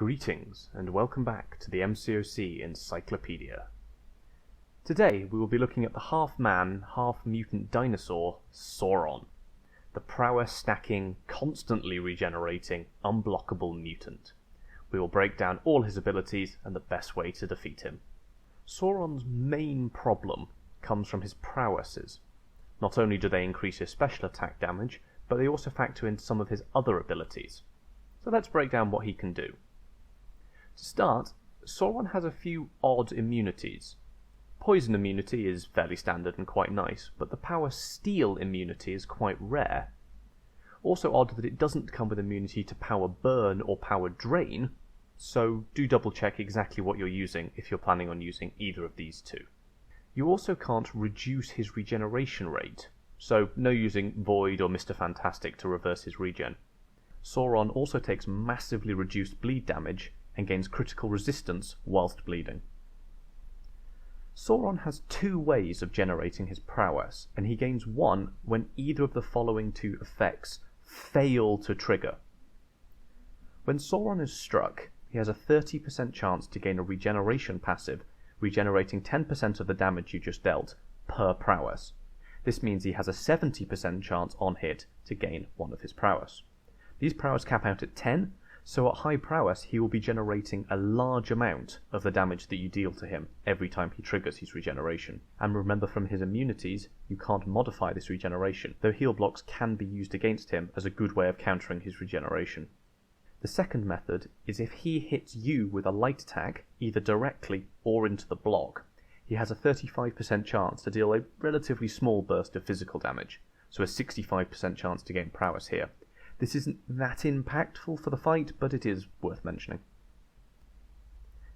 Greetings and welcome back to the MCOC Encyclopedia. Today we will be looking at the half-man, half-mutant dinosaur, Sauron, the prowess-stacking, constantly regenerating, unblockable mutant. We will break down all his abilities and the best way to defeat him. Sauron's main problem comes from his prowesses. Not only do they increase his special attack damage, but they also factor in some of his other abilities. So let's break down what he can do. To start, Sauron has a few odd immunities. Poison immunity is fairly standard and quite nice, but the power steel immunity is quite rare. Also odd that it doesn't come with immunity to power burn or power drain, so do double check exactly what you're using if you're planning on using either of these two. You also can't reduce his regeneration rate, so no using Void or Mr. Fantastic to reverse his regen. Sauron also takes massively reduced bleed damage and gains critical resistance whilst bleeding. Sauron has two ways of generating his prowess, and he gains one when either of the following two effects fail to trigger. When Sauron is struck, he has a 30% chance to gain a regeneration passive, regenerating 10% of the damage you just dealt per prowess. This means he has a 70% chance on hit to gain one of his prowess. These prowess cap out at 10, so at high prowess he will be generating a large amount of the damage that you deal to him every time he triggers his regeneration. And remember, from his immunities, you can't modify this regeneration, though heal blocks can be used against him as a good way of countering his regeneration. The second method is if he hits you with a light attack, either directly or into the block, he has a 35% chance to deal a relatively small burst of physical damage, so a 65% chance to gain prowess here. This isn't that impactful for the fight, but it is worth mentioning.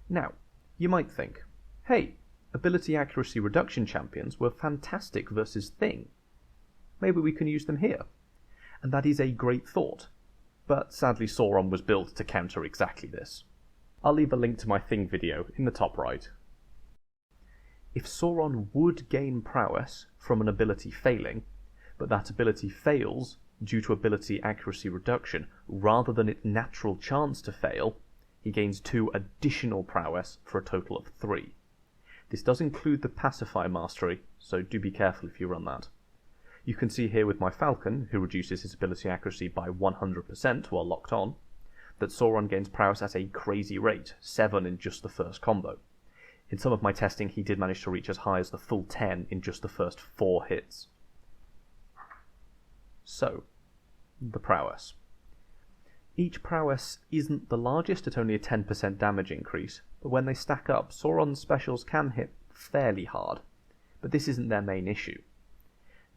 Now, you might think, hey, ability accuracy reduction champions were fantastic versus Thing. Maybe we can use them here. And that is a great thought, but sadly Sauron was built to counter exactly this. I'll leave a link to my Thing video in the top right. If Sauron would gain prowess from an ability failing, but that ability fails due to ability accuracy reduction, rather than its natural chance to fail, he gains 2 additional prowess for a total of 3. This does include the Pacify Mastery, so do be careful if you run that. You can see here with my Falcon, who reduces his ability accuracy by 100% while locked on, that Sauron gains prowess at a crazy rate, 7 in just the first combo. In some of my testing he did manage to reach as high as the full 10 in just the first 4 hits. So, the prowess. Each prowess isn't the largest at only a 10% damage increase, but when they stack up, Sauron's specials can hit fairly hard, but this isn't their main issue.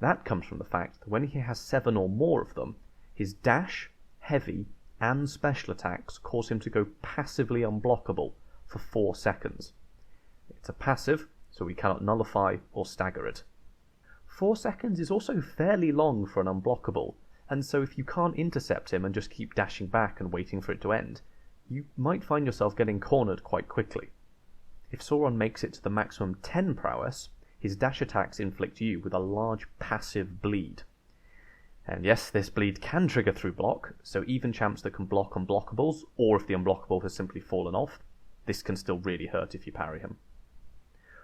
That comes from the fact that when he has 7 or more of them, his dash, heavy, and special attacks cause him to go passively unblockable for 4 seconds. It's a passive, so we cannot nullify or stagger it. 4 seconds is also fairly long for an unblockable, and so if you can't intercept him and just keep dashing back and waiting for it to end, you might find yourself getting cornered quite quickly. If Sauron makes it to the maximum 10 prowess, his dash attacks inflict you with a large passive bleed. And yes, this bleed can trigger through block, so even champs that can block unblockables, or if the unblockable has simply fallen off, this can still really hurt if you parry him.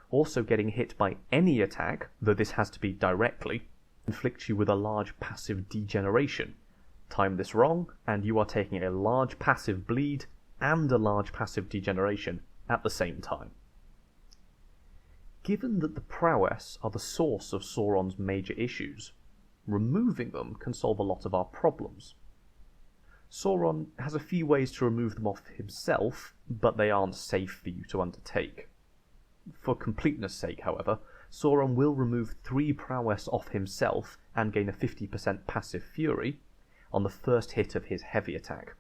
Also, getting hit by any attack, though this has to be directly, inflicts you with a large passive degeneration. Time this wrong, and you are taking a large passive bleed and a large passive degeneration at the same time. Given that the prowess are the source of Sauron's major issues, removing them can solve a lot of our problems. Sauron has a few ways to remove them off himself, but they aren't safe for you to undertake. For completeness' sake, however, Sauron will remove 3 prowess off himself and gain a 50% passive fury on the first hit of his heavy attack.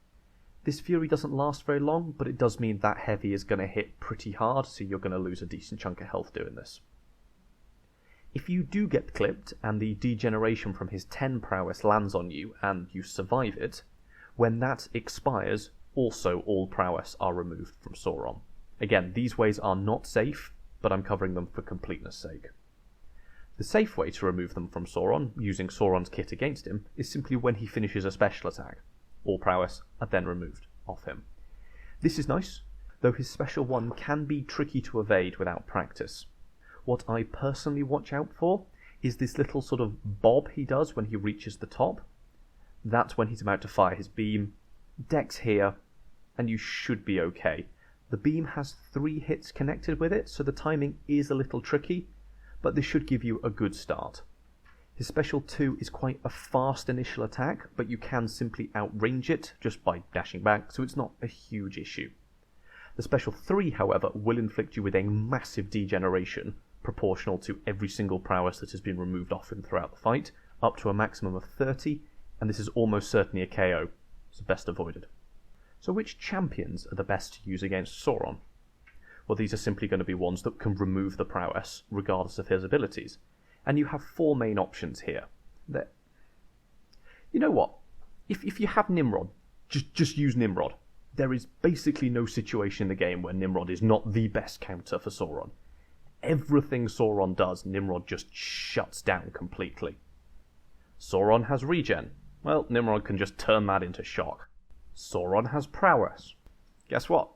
This fury doesn't last very long, but it does mean that heavy is going to hit pretty hard, so you're going to lose a decent chunk of health doing this. If you do get clipped and the degeneration from his 10 prowess lands on you and you survive it, when that expires, also all prowess are removed from Sauron. Again, these ways are not safe, but I'm covering them for completeness' sake. The safe way to remove them from Sauron, using Sauron's kit against him, is simply when he finishes a special attack. All prowess are then removed off him. This is nice, though his special 1 can be tricky to evade without practice. What I personally watch out for is this little sort of bob he does when he reaches the top. That's when he's about to fire his beam. Dex here, and you should be okay. The beam has 3 hits connected with it, so the timing is a little tricky, but this should give you a good start. His special 2 is quite a fast initial attack, but you can simply outrange it just by dashing back, so it's not a huge issue. The special 3, however, will inflict you with a massive degeneration, proportional to every single prowess that has been removed off him throughout the fight, up to a maximum of 30, and this is almost certainly a KO, so best avoided. So which champions are the best to use against Sauron? Well, these are simply going to be ones that can remove the prowess, regardless of his abilities. And you have 4 main options here. You know what? If you have Nimrod, just use Nimrod. There is basically no situation in the game where Nimrod is not the best counter for Sauron. Everything Sauron does, Nimrod just shuts down completely. Sauron has regen. Well, Nimrod can just turn that into shock. Sauron has prowess. Guess what?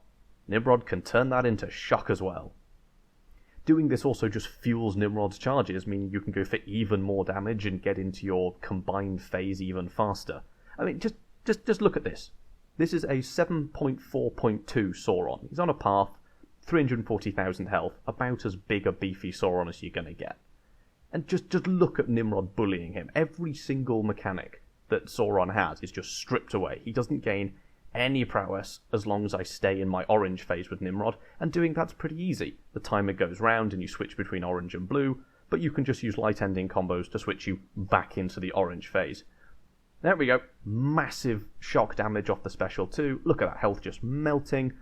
Nimrod can turn that into shock as well. Doing this also just fuels Nimrod's charges, meaning you can go for even more damage and get into your combined phase even faster. I mean, just look at this. This is a 7.4.2 Sauron. He's on a path, 340,000 health, about as big a beefy Sauron as you're going to get. And just look at Nimrod bullying him. Every single mechanic that Sauron has is just stripped away. He doesn't gain any prowess as long as I stay in my orange phase with Nimrod, and doing that's pretty easy. The timer goes round and you switch between orange and blue, but you can just use light ending combos to switch you back into the orange phase. There we go. Massive shock damage off the special 2. Look at that health just melting.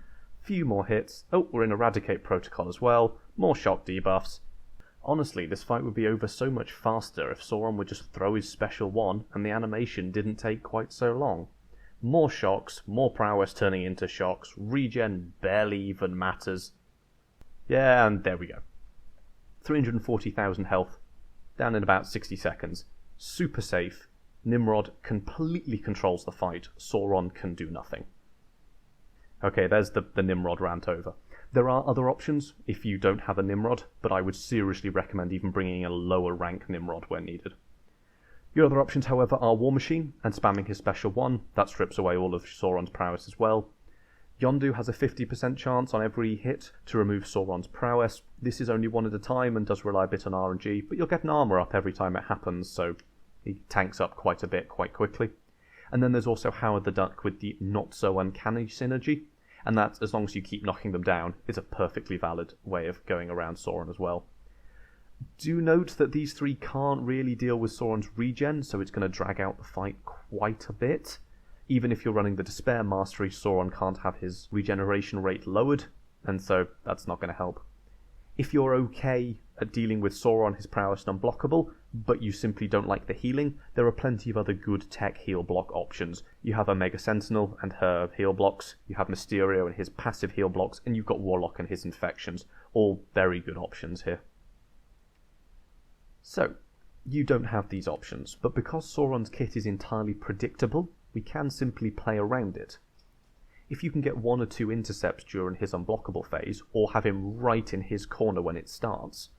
Few more hits. Oh, we're in Eradicate protocol as well. More shock debuffs. Honestly, this fight would be over so much faster if Sauron would just throw his special 1 and the animation didn't take quite so long. More shocks, more prowess turning into shocks, regen barely even matters. Yeah, and there we go. 340,000 health, down in about 60 seconds. Super safe. Nimrod completely controls the fight. Sauron can do nothing. Okay, there's the Nimrod rant over. There are other options if you don't have a Nimrod, but I would seriously recommend even bringing a lower rank Nimrod where needed. Your other options, however, are War Machine and spamming his special 1. That strips away all of Sauron's prowess as well. Yondu has a 50% chance on every hit to remove Sauron's prowess. This is only one at a time and does rely a bit on RNG, but you'll get an armor up every time it happens, so he tanks up quite a bit quite quickly. And then there's also Howard the Duck with the not-so-uncanny synergy, and that, as long as you keep knocking them down, is a perfectly valid way of going around Sauron as well. Do note that these 3 can't really deal with Sauron's regen, so it's going to drag out the fight quite a bit. Even if you're running the Despair Mastery, Sauron can't have his regeneration rate lowered, and so that's not going to help. If you're okay at dealing with Sauron, his prowess and unblockable, but you simply don't like the healing, there are plenty of other good tech heal block options. You have Omega Sentinel and her heal blocks, you have Mysterio and his passive heal blocks, and you've got Warlock and his infections. All very good options here. So, you don't have these options, but because Sauron's kit is entirely predictable, we can simply play around it. If you can get 1 or 2 intercepts during his unblockable phase, or have him right in his corner when it starts,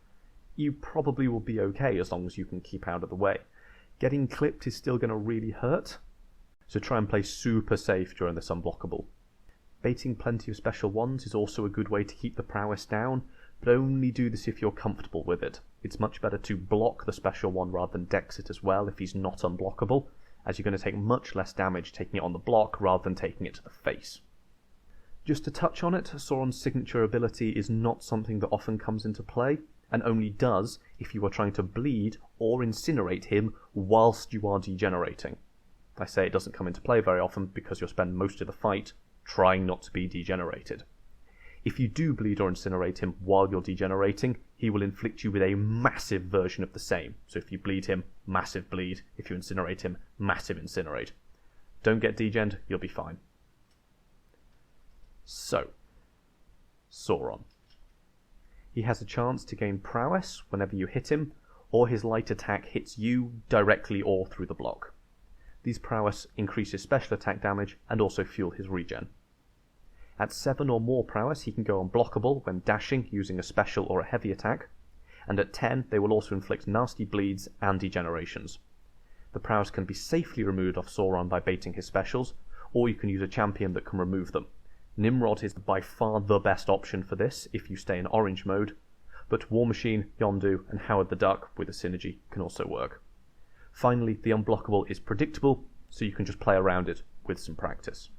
you probably will be okay as long as you can keep out of the way. Getting clipped is still going to really hurt, so try and play super safe during this unblockable. Baiting plenty of special 1s is also a good way to keep the prowess down, but only do this if you're comfortable with it. It's much better to block the special 1 rather than dex it as well if he's not unblockable, as you're going to take much less damage taking it on the block rather than taking it to the face. Just to touch on it, Sauron's signature ability is not something that often comes into play, and only does if you are trying to bleed or incinerate him whilst you are degenerating. I say it doesn't come into play very often because you'll spend most of the fight trying not to be degenerated. If you do bleed or incinerate him while you're degenerating, he will inflict you with a massive version of the same. So if you bleed him, massive bleed. If you incinerate him, massive incinerate. Don't get degened, you'll be fine. So, Sauron. He has a chance to gain prowess whenever you hit him, or his light attack hits you directly or through the block. These prowess increase his special attack damage and also fuel his regen. At 7 or more prowess, he can go unblockable when dashing using a special or a heavy attack, and at 10 they will also inflict nasty bleeds and degenerations. The prowess can be safely removed off Sauron by baiting his specials, or you can use a champion that can remove them. Nimrod is by far the best option for this if you stay in orange mode, but War Machine, Yondu, and Howard the Duck with a synergy can also work. Finally, the unblockable is predictable, so you can just play around it with some practice.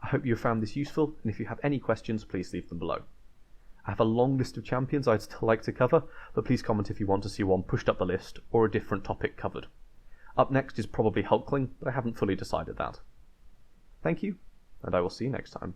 I hope you found this useful, and if you have any questions, please leave them below. I have a long list of champions I'd still like to cover, but please comment if you want to see one pushed up the list or a different topic covered. Up next is probably Hulkling, but I haven't fully decided that. Thank you, and I will see you next time.